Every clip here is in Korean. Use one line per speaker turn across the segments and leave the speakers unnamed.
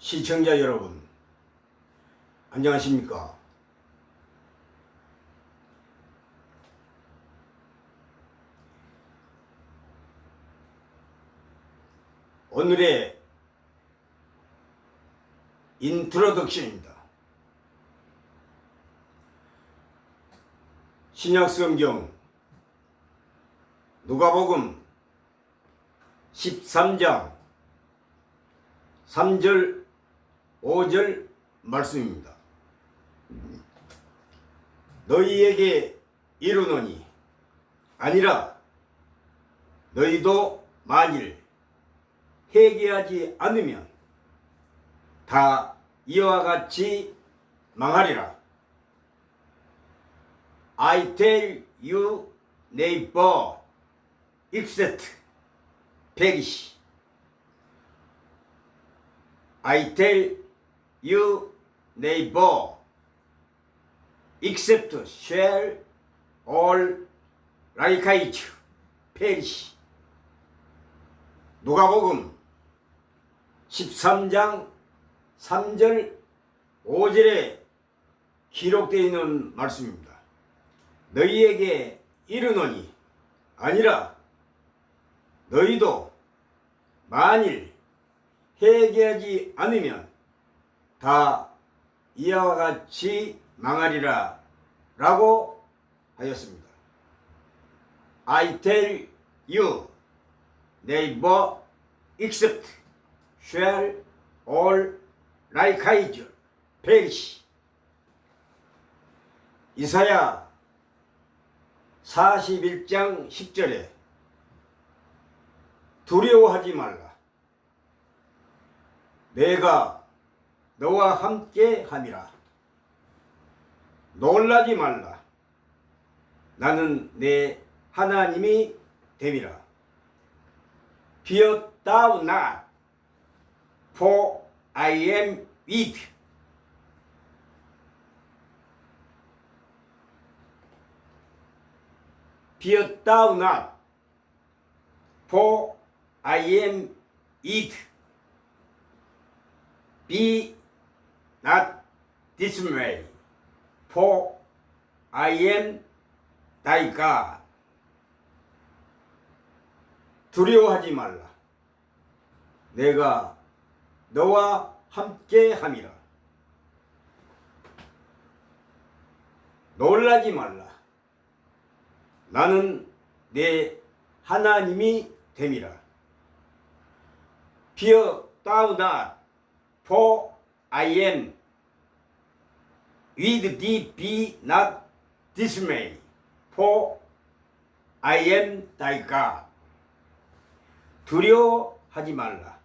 시청자 여러분, 안녕하십니까? 오늘의 인트로덕션입니다. 신약성경 누가복음 13장 3절 5절 말씀입니다. 너희에게 이르노니 아니라 너희도 만일 회개하지 않으면 다 이와 같이 망하리라. I tell you neighbor except perish. I tell you neighbor except shall all likewise perish. 누가복음 13장 3절 5절에 기록되어 있는 말씀입니다. 너희에게 이르노니 아니라 너희도 만일 회개하지 않으면 다 이와 같이 망하리라 라고 하였습니다. I tell you neighbor except shall all likewise perish. 이사야 41장 10절에 두려워하지 말라. 내가 너와 함께 함이라. 놀라지 말라. 나는 내 하나님이 됨이라. Fear thou not, for I am with. Fear thou not, for I am with. Be not dismayed, for I am thy God. 두려워하지 말라. 내가 너와 함께 함이라. 놀라지 말라. 나는 내 하나님이 됨이라. Fear thou not, for I am with thee. Be not dismayed, for I am thy God. 두려워하지 말라.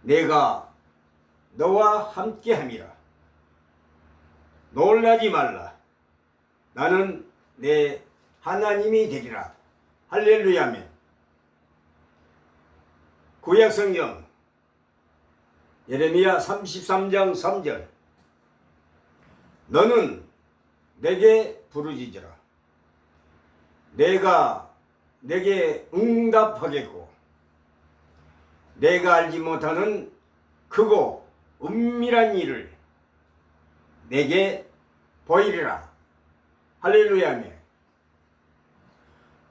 내가 너와 함께 함이라. 놀라지 말라. 나는 내 하나님이 되리라. 할렐루야멘. 구약성경 예레미야 33장 3절. 너는 내게 부르짖으라. 내가 내게 응답하겠고 내가 알지 못하는 크고 은밀한 일을 내게 보이리라. 할렐루야며.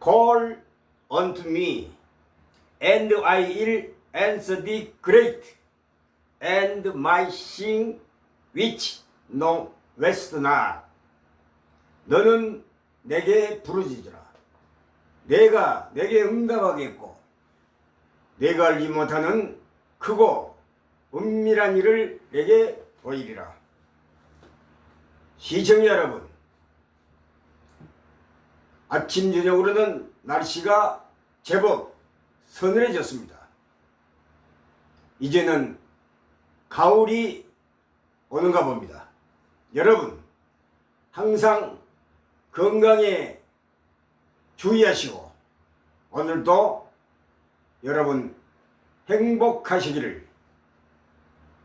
Call unto me and I will answer thee great and my sin which knowest not. 너는 내게 부르짖으라. 내가 내게 응답하겠고 내가 알지 못하는 크고 은밀한 일을 내게 보이리라. 시청자 여러분, 아침 저녁으로는 날씨가 제법 서늘해졌습니다. 이제는 가을이 오는가 봅니다. 여러분, 항상 건강에 주의하시고 오늘도 여러분 행복하시기를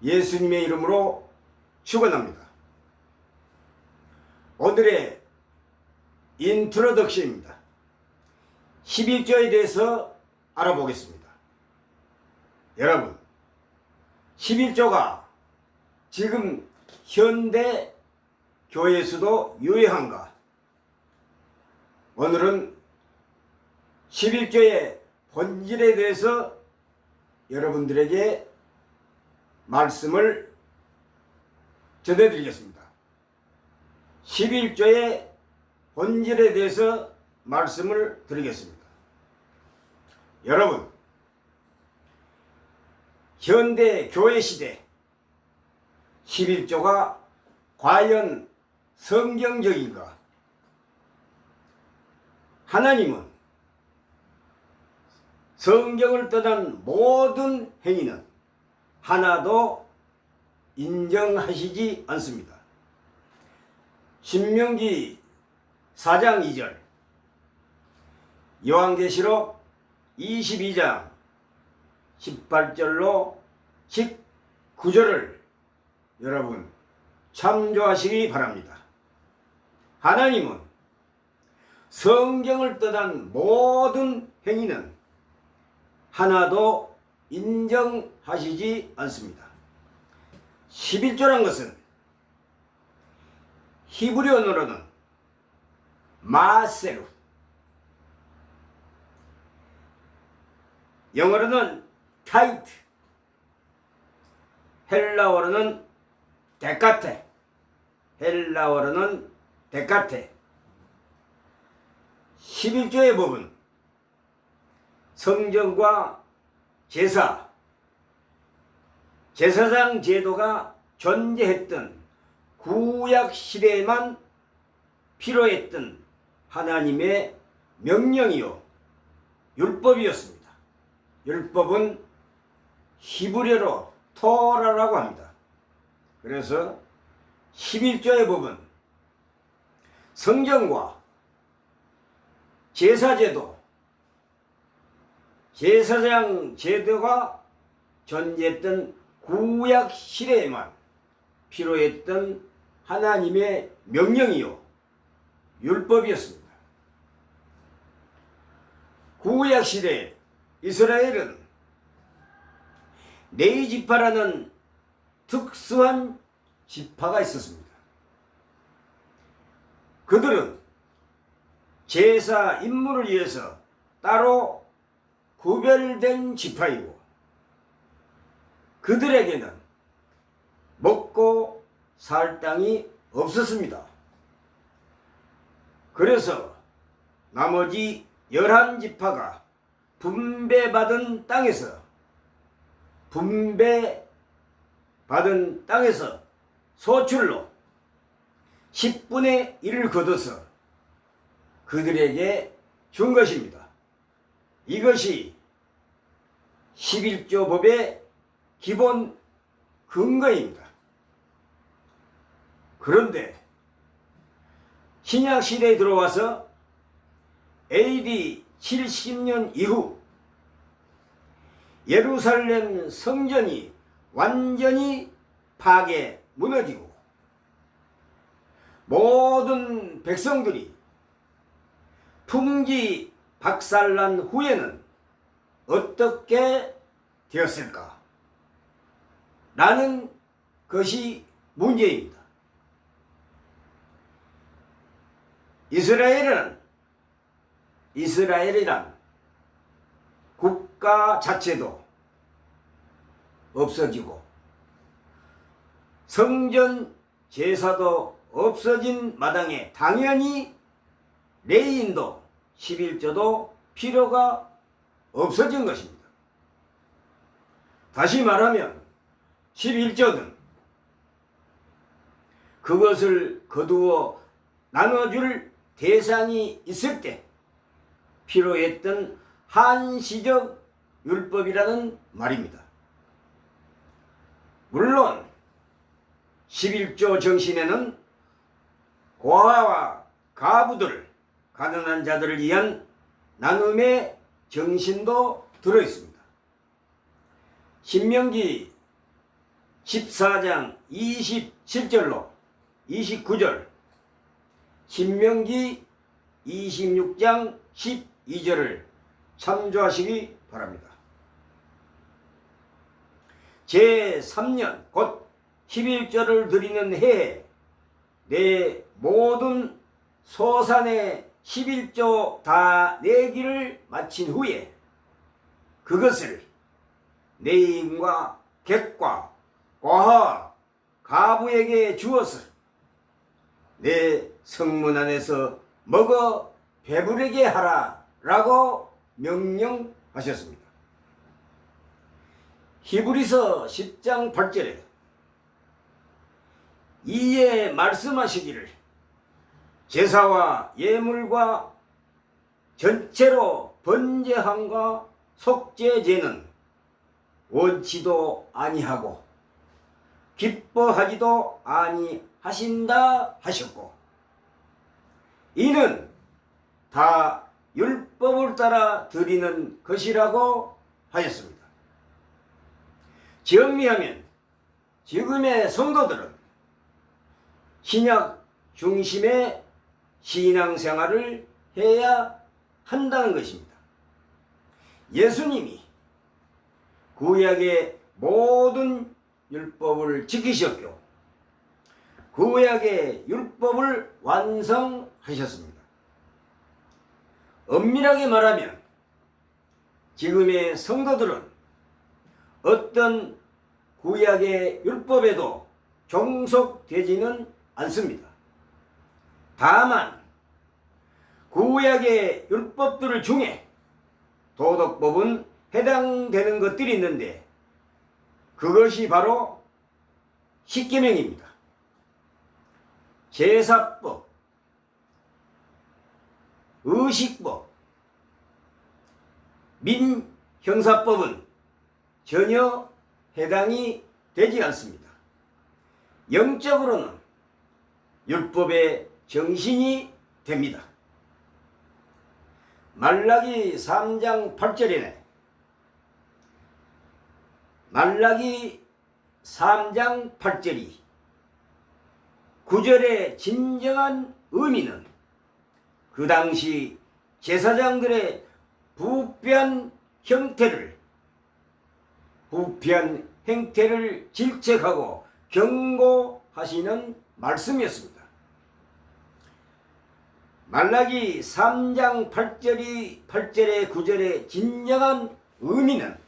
예수님의 이름으로 축원합니다. 오늘의 인트로덕션입니다. 11조에 대해서 알아보겠습니다. 여러분, 11조가 지금 현대 교회에서도 유효한가? 오늘은 11조의 본질에 대해서 여러분들에게 말씀을 전해드리겠습니다. 11조의 본질에 대해서 말씀을 드리겠습니다. 여러분, 현대 교회 시대 11조가 과연 성경적인가? 하나님은 성경을 떠난 모든 행위는 하나도 인정하시지 않습니다. 신명기 4장 2절, 요한계시록 22장 18절로 19절을 여러분 참조하시기 바랍니다. 하나님은 성경을 떠난 모든 행위는 하나도 인정하시지 않습니다. 11조란 것은 히브리어로는 마세루, 영어로는 타이트, 헬라어로는 데카테, 헬라어로는 데카테. 11조의 법은 성전과 제사장 제도가 존재했던 구약 시대에만 필요했던 하나님의 명령이요 율법이었습니다. 율법은 히브리어로 토라라고 합니다. 그래서 11조의 법은 성전과 제사제도, 제사장 제도가 존재했던 구약 시대에만 필요했던 하나님의 명령이요 율법이었습니다. 구약 시대 이스라엘은 레위 지파라는 특수한 지파가 있었습니다. 그들은 제사 임무를 위해서 따로 구별된 지파이고 그들에게는 먹고 살 땅이 없었습니다. 그래서 나머지 11지파가 분배받은 땅에서 소출로 10분의 1을 거둬서 그들에게 준 것입니다. 이것이 11조 법의 기본 근거입니다. 그런데 신약 시대에 들어와서 AD 70년 이후 예루살렘 성전이 완전히 파괴 무너지고 모든 백성들이 풍지 박살난 후에는 어떻게 되었을까? 라는 것이 문제입니다. 이스라엘이란 국가 자체도 없어지고 성전 제사도 없어진 마당에 당연히 레위인도 11조도 필요가 없어진 것입니다. 다시 말하면 11조는 그것을 거두어 나눠줄 대상이 있을 때 필요했던 한시적 율법이라는 말입니다. 물론 11조 정신에는 고아와 가부들, 가난한 자들을 위한 나눔의 정신도 들어있습니다. 신명기 14장 27절로 29절, 신명기 26장 12절을 참조하시기 바랍니다. 제3년 곧 11조를 드리는 해에 내 모든 소산의 11조 다 내기를 마친 후에 그것을 내인과 객과 과하 가부에게 주어서 내 성문 안에서 먹어 배부르게 하라 라고 명령하셨습니다. 히브리서 10장 8절에 이에 말씀하시기를 제사와 예물과 전체로 번제함과 속죄제는 원치도 아니하고 기뻐하지도 아니하신다 하셨고 이는 다 율법을 따라 드리는 것이라고 하였습니다. 정리하면 지금의 성도들은 신약 중심의 신앙생활을 해야 한다는 것입니다. 예수님이 구약의 모든 율법을 지키셨고 구약의 율법을 완성하셨습니다. 엄밀하게 말하면 지금의 성도들은 어떤 구약의 율법에도 종속되지는 않습니다. 다만 구약의 율법들 중에 도덕법은 해당되는 것들이 있는데 그것이 바로 십계명입니다. 제사법, 의식법, 민형사법은 전혀 해당이 되지 않습니다. 영적으로는 율법의 정신이 됩니다. 말라기 3장 8절에는 말라기 3장 8절이 9절의 진정한 의미는 그 당시 제사장들의 부패한 행태를 질책하고 경고하시는 말씀이었습니다. 말라기 3장 8절의 9절의 진정한 의미는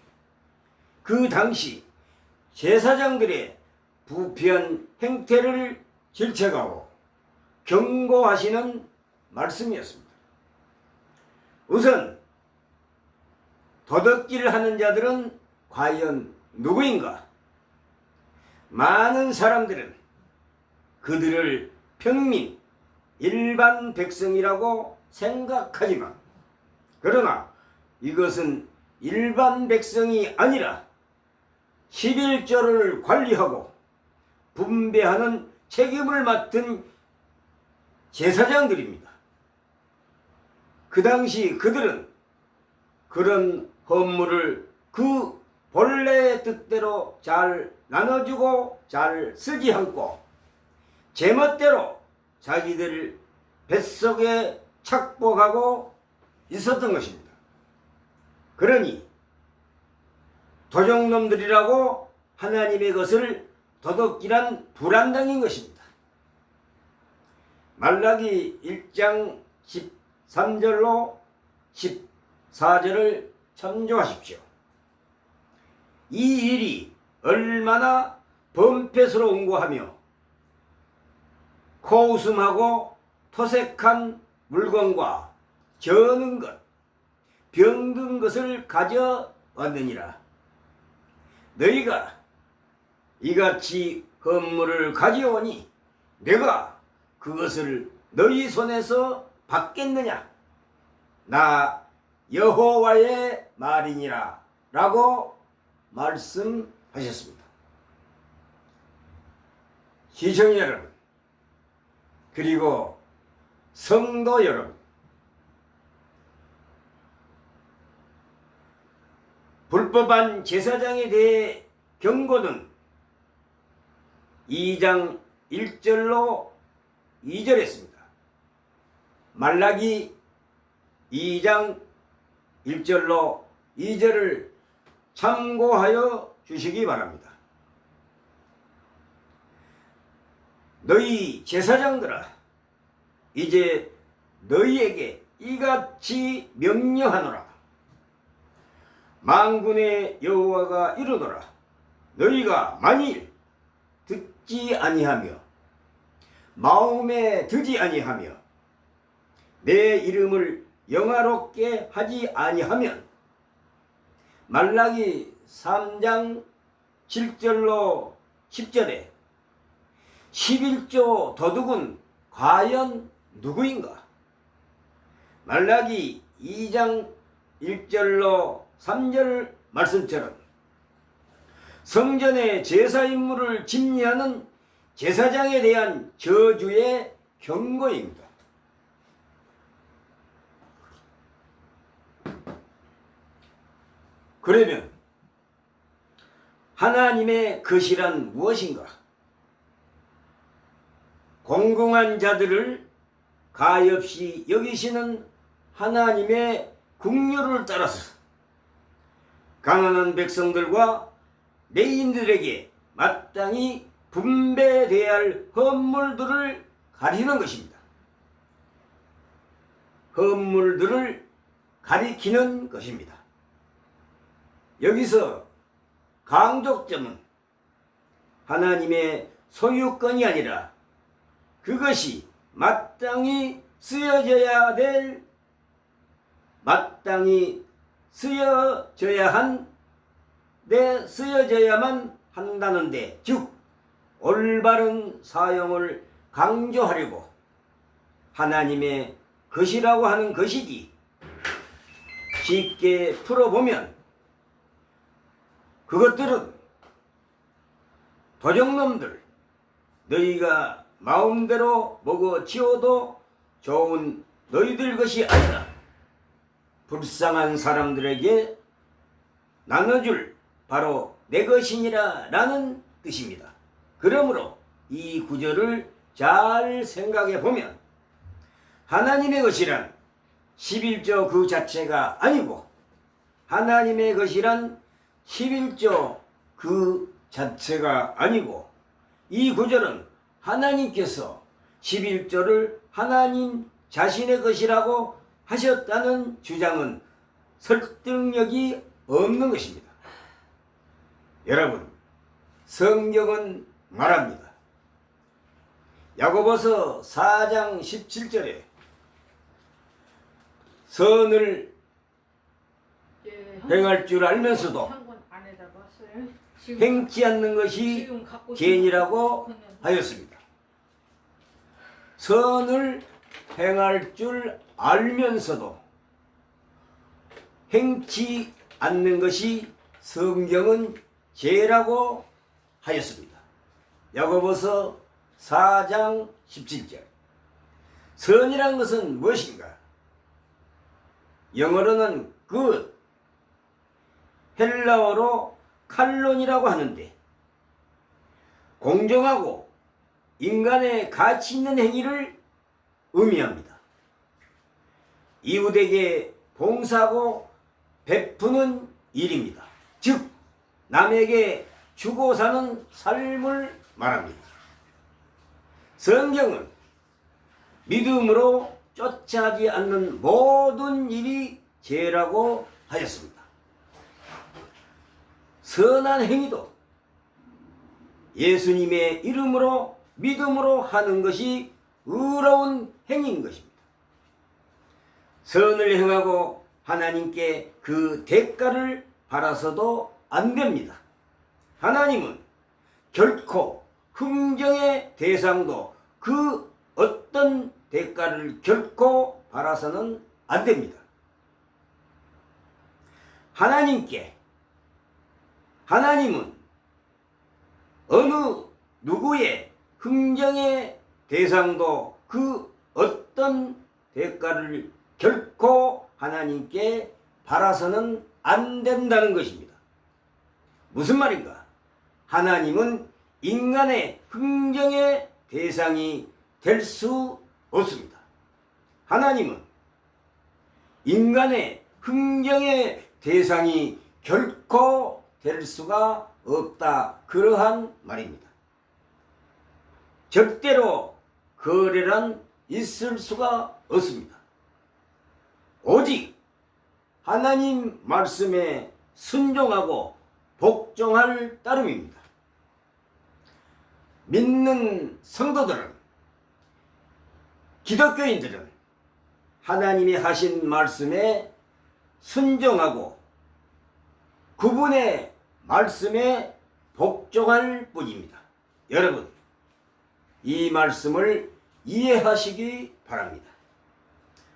그 당시 제사장들의 부패한 행태를 질책하고 경고하시는 말씀이었습니다. 우선 도덕질을 하는 자들은 과연 누구인가? 많은 사람들은 그들을 평민, 일반 백성이라고 생각하지만 그러나 이것은 일반 백성이 아니라 11조를 관리하고 분배하는 책임을 맡은 제사장들입니다. 그 당시 그들은 그런 헌물을 그 본래의 뜻대로 잘 나눠주고 잘 쓰지 않고 제멋대로 자기들 뱃속에 착복하고 있었던 것입니다. 그러니 도적놈들이라고 하나님의 것을 도둑질한 불안당인 것입니다. 말라기 1장 13절로 14절을 참조하십시오. 이 일이 얼마나 범패스러운고 하며 코웃음하고 토색한 물건과 저는 것, 병든 것을 가져왔느니라. 너희가 이같이 헌물을 가져오니 내가 그것을 너희 손에서 받겠느냐? 나 여호와의 말이니라 라고 말씀하셨습니다. 시청자 여러분, 그리고 성도 여러분, 불법한 제사장에 대해 경고는 2장 1절로 2절했습니다. 말라기 2장 1절로 2절을 참고하여 주시기 바랍니다. 너희 제사장들아, 이제 너희에게 이같이 명령하노라. 만군의 여호와가 이르노라. 너희가 만일 듣지 아니하며 마음에 드지 아니하며 내 이름을 영화롭게 하지 아니하면, 말라기 3장 7절로 10절에 11조 도둑은 과연 누구인가? 말라기 2장 1절로 3절 말씀처럼 성전의 제사 임무를 집리하는 제사장에 대한 저주의 경고입니다. 그러면 하나님의 것이란 무엇인가? 공공한 자들을 가엾이 여기시는 하나님의 국률을 따라서 가난한 백성들과 레인들에게 마땅히 분배돼야 할 헌물들을 가리는 것입니다. 헌물들을 가리키는 것입니다. 여기서 강조점은 하나님의 소유권이 아니라 그것이 마땅히 쓰여져야 쓰여져야만 한다는데, 즉 올바른 사용을 강조하려고 하나님의 것이라고 하는 것이지. 쉽게 풀어보면 그것들은 도적놈들, 너희가 마음대로 먹어치워도 좋은 너희들 것이 아니라 불쌍한 사람들에게 나눠줄 바로 내 것이니라 라는 뜻입니다. 그러므로 이 구절을 잘 생각해 보면 하나님의 것이란 11조 그 자체가 아니고, 하나님의 것이란 11조 그 자체가 아니고, 이 구절은 하나님께서 11조를 하나님 자신의 것이라고 하셨다는 주장은 설득력이 없는 것입니다. 여러분, 성경은 말합니다. 야고보서 4장 17절에 선을 행할 줄 알면서도 행치 않는 것이 죄인이라고 하였습니다. 선을 행할 줄 알면서도 행치 않는 것이 성경은 죄라고 하였습니다. 야고보서 4장 17절. 선이란 것은 무엇인가? 영어로는 good, 헬라어로 칼론이라고 하는데, 공정하고 인간의 가치 있는 행위를 의미합니다. 이웃에게 봉사하고 베푸는 일입니다. 즉 남에게 주고 사는 삶을 말합니다. 성경은 믿음으로 쫓아하지 않는 모든 일이 죄라고 하였습니다. 선한 행위도 예수님의 이름으로 믿음으로 하는 것이 의로운 행위인 것입니다. 선을 행하고 하나님께 그 대가를 바라서도 안 됩니다. 하나님은 결코 흥정의 대상도 그 어떤 대가를 결코 바라서는 안 됩니다. 하나님은 어느 누구의 흥정의 대상도 그 어떤 대가를 결코 하나님께 바라서는 안 된다는 것입니다. 무슨 말인가? 하나님은 인간의 흥정의 대상이 될 수 없습니다. 하나님은 인간의 흥정의 대상이 결코 될 수가 없다, 그러한 말입니다. 절대로 거래란 있을 수가 없습니다. 오직 하나님 말씀에 순종하고 복종할 따름입니다. 믿는 성도들은, 기독교인들은 하나님이 하신 말씀에 순종하고 그분의 말씀에 복종할 뿐입니다. 여러분, 이 말씀을 이해하시기 바랍니다.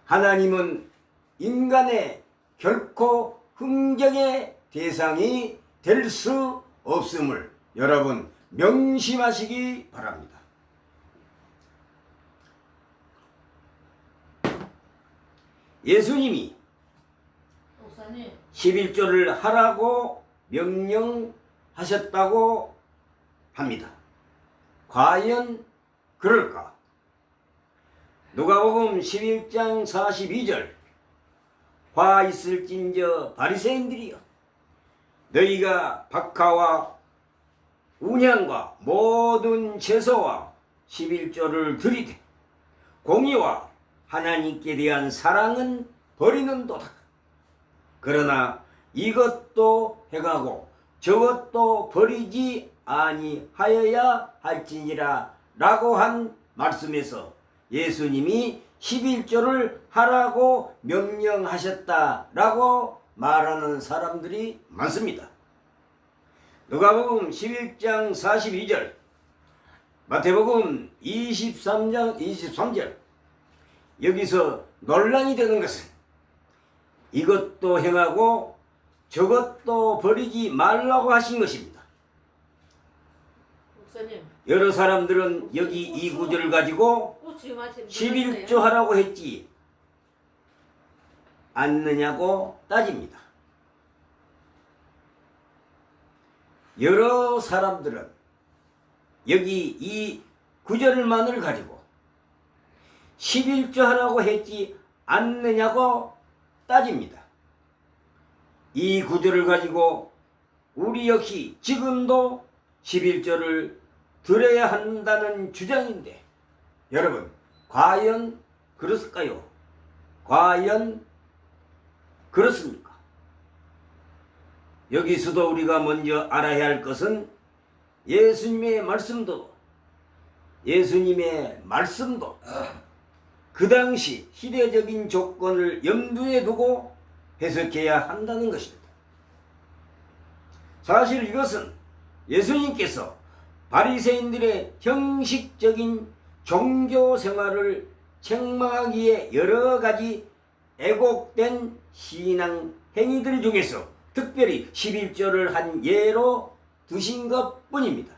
하나님은 인간의 결코 흥정의 대상이 될 수 없음을 여러분 명심하시기 바랍니다. 예수님이 11조를 하라고 명령하셨다고 합니다. 과연 그럴까? 누가복음 11장 42절 화 있을진저 바리새인들이여, 너희가 박하와 운향과 모든 제소와 11조를 드리되 공의와 하나님께 대한 사랑은 버리는도다. 그러나 이것도 행하고 저것도 버리지 아니하여야 할지니라 라고 한 말씀에서 예수님이 11조를 하라고 명령하셨다라고 말하는 사람들이 많습니다. 누가복음 11장 42절, 마태복음 23장 23절, 여기서 논란이 되는 것은 이것도 행하고 저것도 버리지 말라고 하신 것입니다.
목사님,
여러 사람들은 여기 이 구절을 가지고 11조 하라고 했지 않느냐고 따집니다. 여러 사람들은 여기 이 구절만을 가지고 11조 하라고 했지 않느냐고 따집니다. 이 구절을 가지고 우리 역시 지금도 11조를 드려야 한다는 주장인데, 여러분, 과연 그렇을까요? 과연 그렇습니까? 여기서도 우리가 먼저 알아야 할 것은 예수님의 말씀도 그 당시 시대적인 조건을 염두에 두고 해석해야 한다는 것입니다. 사실 이것은 예수님께서 바리새인들의 형식적인 종교 생활을 책망하기에 여러 가지 애곡된 신앙 행위들 중에서 특별히 11조를 한 예로 드신 것 뿐입니다.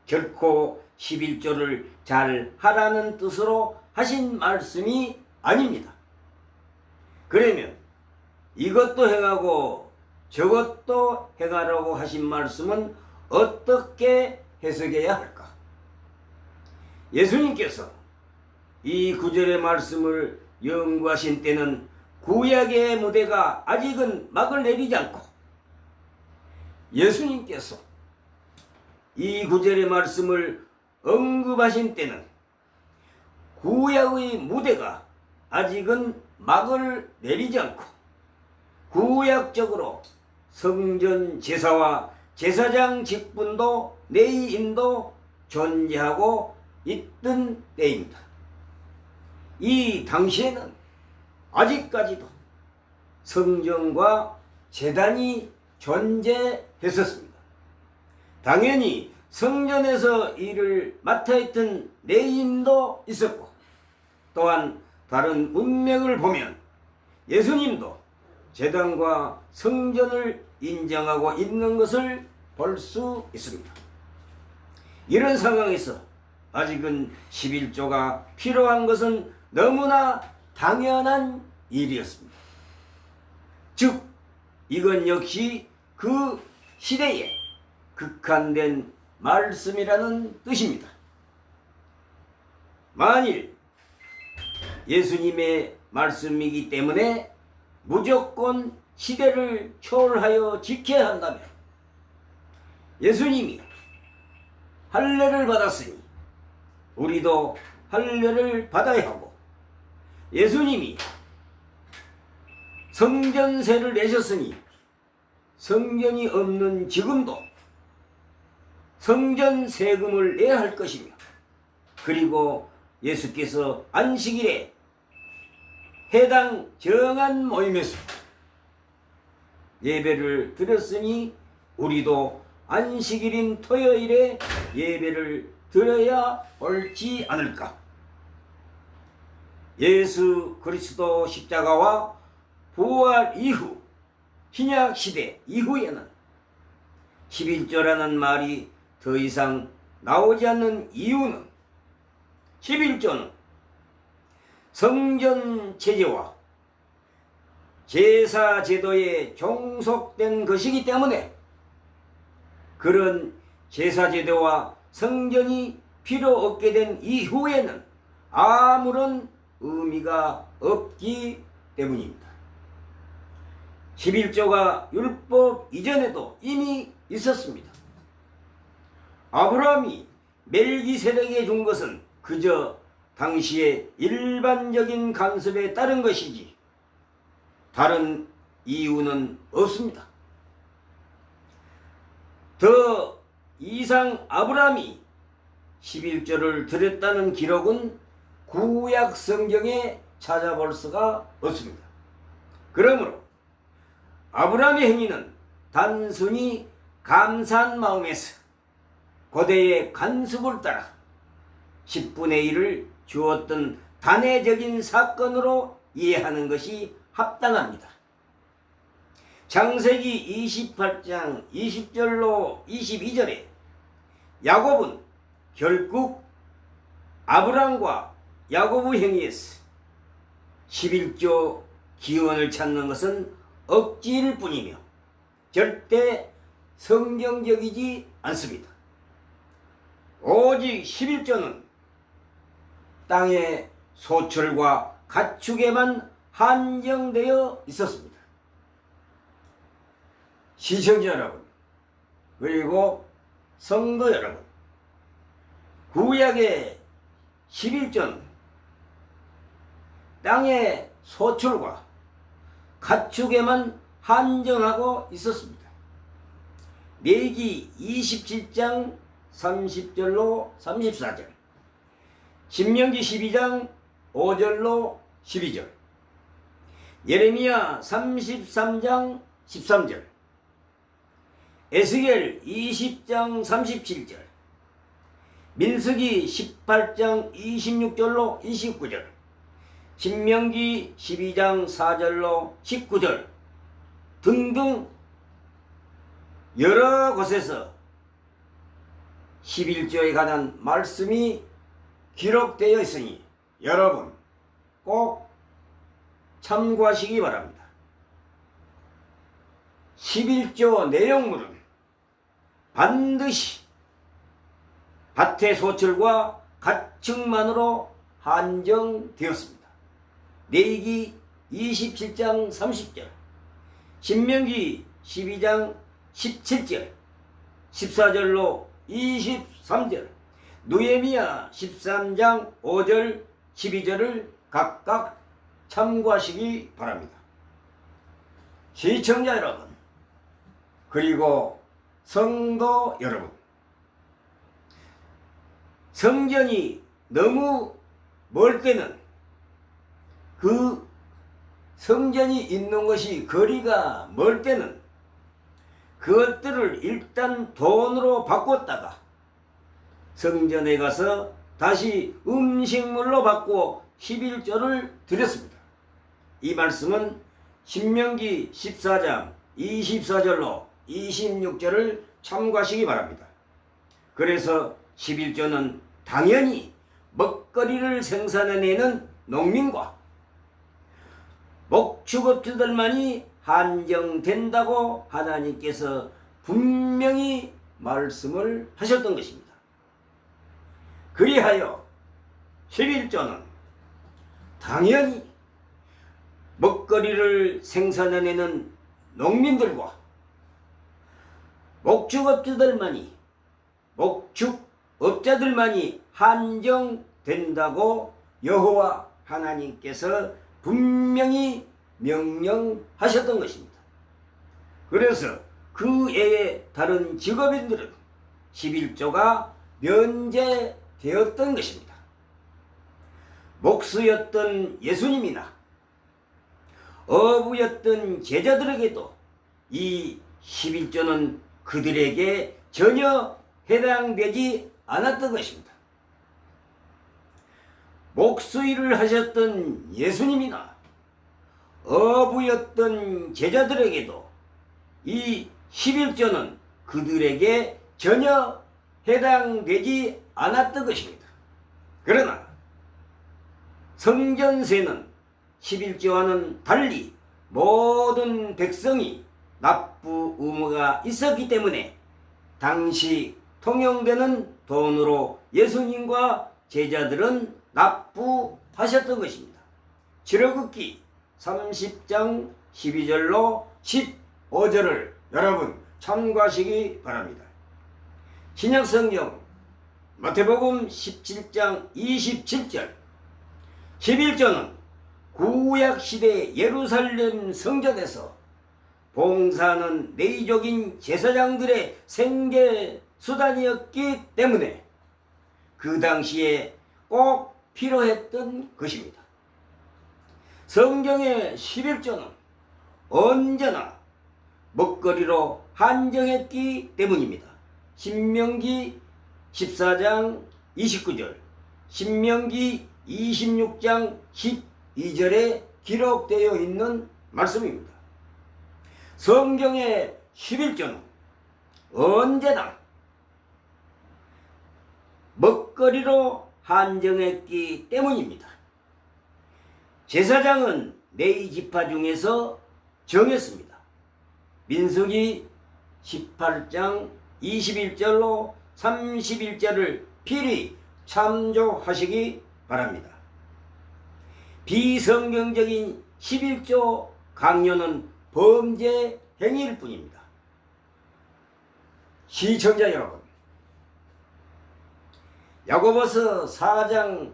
결코 11조를 잘 하라는 뜻으로 하신 말씀이 아닙니다. 그러면 이것도 행하고 저것도 행하라고 하신 말씀은 어떻게 해석해야 할까? 예수님께서 이 구절의 말씀을 연구하신 때는 구약의 무대가 아직은 막을 내리지 않고, 예수님께서 이 구절의 말씀을 언급하신 때는 구약의 무대가 아직은 막을 내리지 않고 구약적으로 성전 제사와 제사장 직분도 내인도 존재하고 있던 때입니다. 이 당시에는 아직까지도 성전과 제단이 존재했었습니다. 당연히 성전에서 일을 맡아 있던 레인도 있었고, 또한 다른 문맥을 보면 예수님도 제단과 성전을 인정하고 있는 것을 볼 수 있습니다. 이런 상황에서 아직은 11조가 필요한 것은 너무나 당연한 일이었습니다. 즉, 이건 역시 그 시대에 극한된 말씀이라는 뜻입니다. 만일 예수님의 말씀이기 때문에 무조건 시대를 초월하여 지켜야 한다면, 예수님이 할례를 받았으니 우리도 할례를 받아야 하고, 예수님이 성전세를 내셨으니 성전이 없는 지금도 성전 세금을 내야 할 것이며, 그리고 예수께서 안식일에 해당 정한 모임에서 예배를 드렸으니 우리도 안식일인 토요일에 예배를 드려야 옳지 않을까. 예수 그리스도 십자가와 부활 이후, 신약 시대 이후에는 11조라는 말이 더 이상 나오지 않는 이유는, 11조는 성전 체제와 제사 제도에 종속된 것이기 때문에 그런 제사 제도와 성전이 필요 없게 된 이후에는 아무런 의미가 없기 때문입니다. 11조가 율법 이전에도 이미 있었습니다. 아브라함이 멜기세덱에게 준 것은 그저 당시의 일반적인 간섭에 따른 것이지 다른 이유는 없습니다. 더 이상 아브라함이 11조를 드렸다는 기록은 구약 성경에 찾아볼 수가 없습니다. 그러므로 아브라함의 행위는 단순히 감사한 마음에서 고대의 관습을 따라 10분의 1을 주었던 단회적인 사건으로 이해하는 것이 합당합니다. 창세기 28장 20절로 22절에 야곱은 결국 아브람과 야곱의 행위에서 11조 기원을 찾는 것은 억지일 뿐이며 절대 성경적이지 않습니다. 오직 11조는 땅의 소출과 가축에만 한정되어 있었습니다. 시청자 여러분, 그리고 성도 여러분, 구약의 11조는 땅의 소출과 가축에만 한정하고 있었습니다. 레위기 27장 30절로 34절, 신명기 12장 5절로 12절, 예레미야 33장 13절, 에스겔 20장 37절, 민수기 18장 26절로 29절, 신명기 12장 4절로 19절 등등 여러 곳에서 11조에 관한 말씀이 기록되어 있으니 여러분 꼭 참고하시기 바랍니다. 11조 내용물은 반드시 밭의 소출과 가축만으로 한정되었습니다. 레위기 27장 30절, 신명기 12장 17절, 14절로 23절, 느헤미야 13장 5절, 12절을 각각 참고하시기 바랍니다. 시청자 여러분, 그리고 성도 여러분, 성전이 너무 멀 때는 그 성전이 있는 것이 거리가 멀 때는 그것들을 일단 돈으로 바꿨다가 성전에 가서 다시 음식물로 바꾸어 11조를 드렸습니다. 이 말씀은 신명기 14장 24절로 26절을 참고하시기 바랍니다. 그래서 11조는 당연히 먹거리를 생산해내는 농민과 목축업주들만이 한정된다고 하나님께서 분명히 말씀을 하셨던 것입니다. 그리하여 11조는 당연히 먹거리를 생산해내는 농민들과 목축업주들만이 목축 업자들만이 한정된다고 여호와 하나님께서 분명히 명령하셨던 것입니다. 그래서 그 외에 다른 직업인들은 11조가 면제되었던 것입니다. 목수였던 예수님이나 어부였던 제자들에게도 이 11조는 그들에게 전혀 해당되지 않았던 것입니다. 목수일을 하셨던 예수님이나 어부였던 제자들에게도 이 11조는 그들에게 전혀 해당되지 않았던 것입니다. 그러나 성전세는 11조와는 달리 모든 백성이 납부 의무가 있었기 때문에 당시 통용되는 돈으로 예수님과 제자들은 납부하셨던 것입니다. 출애굽기 30장 12절로 15절을 여러분 참고하시기 바랍니다. 신약성경 마태복음 17장 27절 11조는 구약시대 예루살렘 성전에서 봉사하는 레위족인 제사장들의 생계수단이었기 때문에 그 당시에 꼭 필요했던 것입니다. 성경의 11조는 언제나 먹거리로 한정했기 때문입니다. 신명기 14장 29절, 신명기 26장 12절에 기록되어 있는 말씀입니다. 성경의 11조는 언제나 먹거리로 한정했기 때문입니다. 제사장은 레위 지파 중에서 정했습니다. 민수기 18장 21절로 31절을 필히 참조하시기 바랍니다. 비성경적인 11조 강요는 범죄 행위일 뿐입니다. 시청자 여러분, 야고보서 4장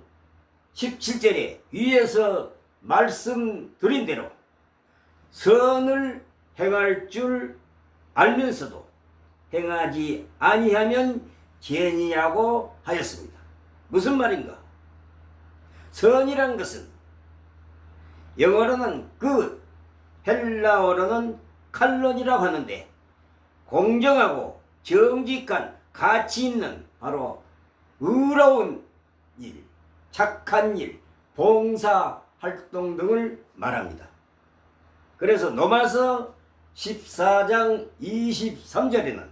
17절에 위에서 말씀드린 대로 선을 행할 줄 알면서도 행하지 아니하면 죄니라고 하였습니다. 무슨 말인가? 선이란 것은 영어로는 good, 헬라어로는 칼론이라고 하는데 공정하고 정직한 가치 있는 바로 의로운 일, 착한 일, 봉사 활동 등을 말합니다. 그래서 로마서 14장 23절에는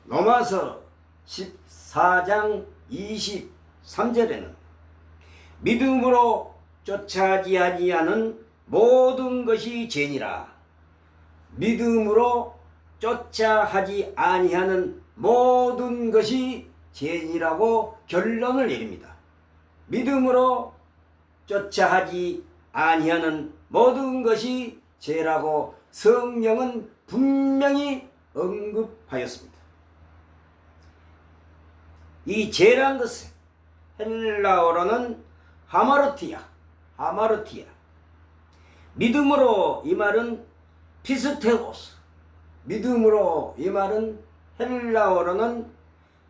로마서 14장 23절에는 믿음으로 쫓아지 아니하는 모든 것이 죄니라. 믿음으로 쫓아하지 아니하는 모든 것이 죄니라고 결론을 내립니다. 믿음으로 쫓아하지 아니하는 모든 것이 죄라고 성령은 분명히 언급하였습니다. 이 죄란 것은 헬라어로는 하마르티아. 믿음으로 이 말은 피스테오스. 믿음으로 이 말은 헬라어로는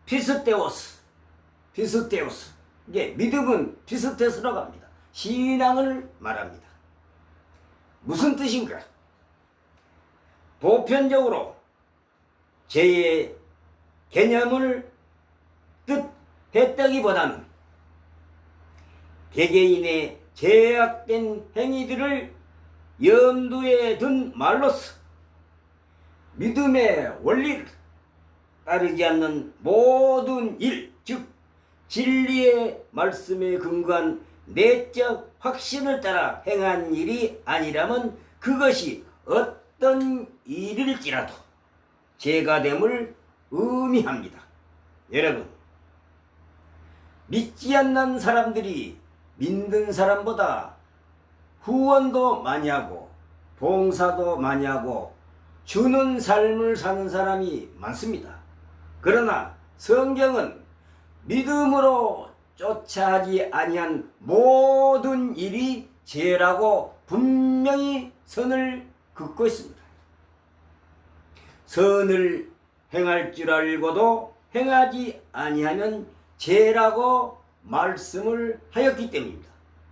피스테오스. 이게 믿음은 피스테스라고 합니다. 신앙을 말합니다. 무슨 뜻인가? 보편적으로 죄의 개념을 뜻했다기보다는 개개인의 죄악된 행위들을 염두에 둔 말로서 믿음의 원리를 따르지 않는 모든 일, 즉 진리의 말씀에 근거한 내적 확신을 따라 행한 일이 아니라면 그것이 어떤 일일지라도 죄가 됨을 의미합니다. 여러분, 믿지 않는 사람들이 믿는 사람보다 후원도 많이 하고 봉사도 많이 하고 주는 삶을 사는 사람이 많습니다. 그러나 성경은 믿음으로 쫓아하지 아니한 모든 일이 죄라고 분명히 선을 긋고 있습니다. 선을 행할 줄 알고도 행하지 아니하면 죄라고 말씀을 하였기 때문입니다.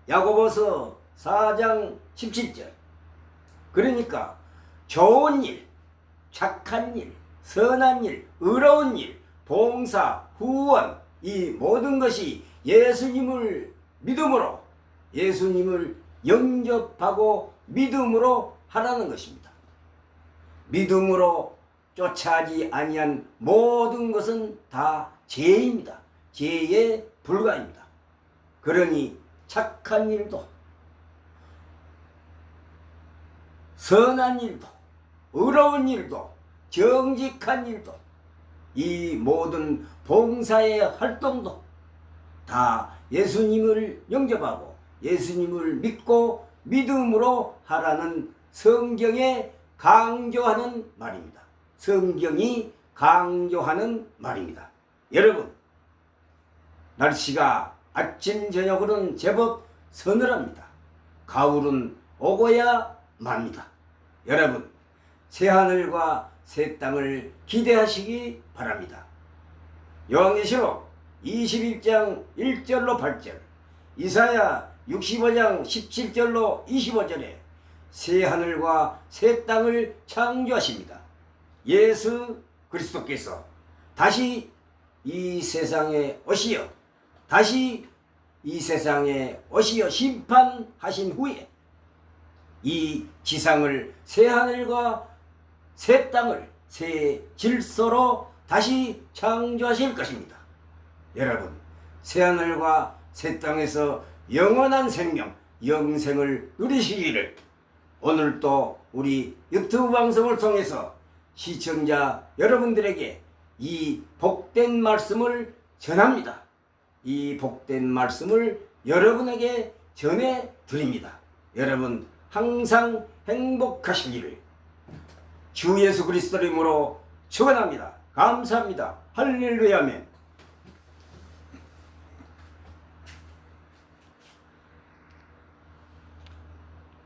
야고보서 4장 17절. 그러니까 좋은 일, 착한 일, 선한 일, 의로운 일, 봉사, 후원, 이 모든 것이 예수님을 믿음으로, 예수님을 영접하고 믿음으로 하라는 것입니다. 믿음으로 쫓아하지 아니한 모든 것은 다 죄입니다. 죄에 불과합니다. 그러니 착한 일도, 선한 일도, 의로운 일도, 정직한 일도, 이 모든 봉사의 활동도 다 예수님을 영접하고 예수님을 믿고 믿음으로 하라는 성경에 강조하는 말입니다. 성경이 강조하는 말입니다. 여러분, 날씨가 아침 저녁으로는 제법 서늘합니다. 가을은 오고야 맙니다. 여러분, 새하늘과 새 땅을 기대하시기 바랍니다. 요한계시록 21장 1절로 8절, 이사야 65장 17절로 25절에 새하늘과 새 땅을 창조하십니다. 예수 그리스도께서 다시 이 세상에 오시어 심판하신 후에 이 지상을 새하늘과 새 땅을 새 질서로 다시 창조하실 것입니다. 여러분, 새하늘과 새 땅에서 영원한 생명, 영생을 누리시기를 오늘도 우리 유튜브 방송을 통해서 시청자 여러분들에게 이 복된 말씀을 전합니다. 이 복된 말씀을 여러분에게 전해드립니다. 여러분 항상 행복하시기를 주 예수 그리스도 이름으로 축원합니다. 감사합니다. 할렐루야 아멘.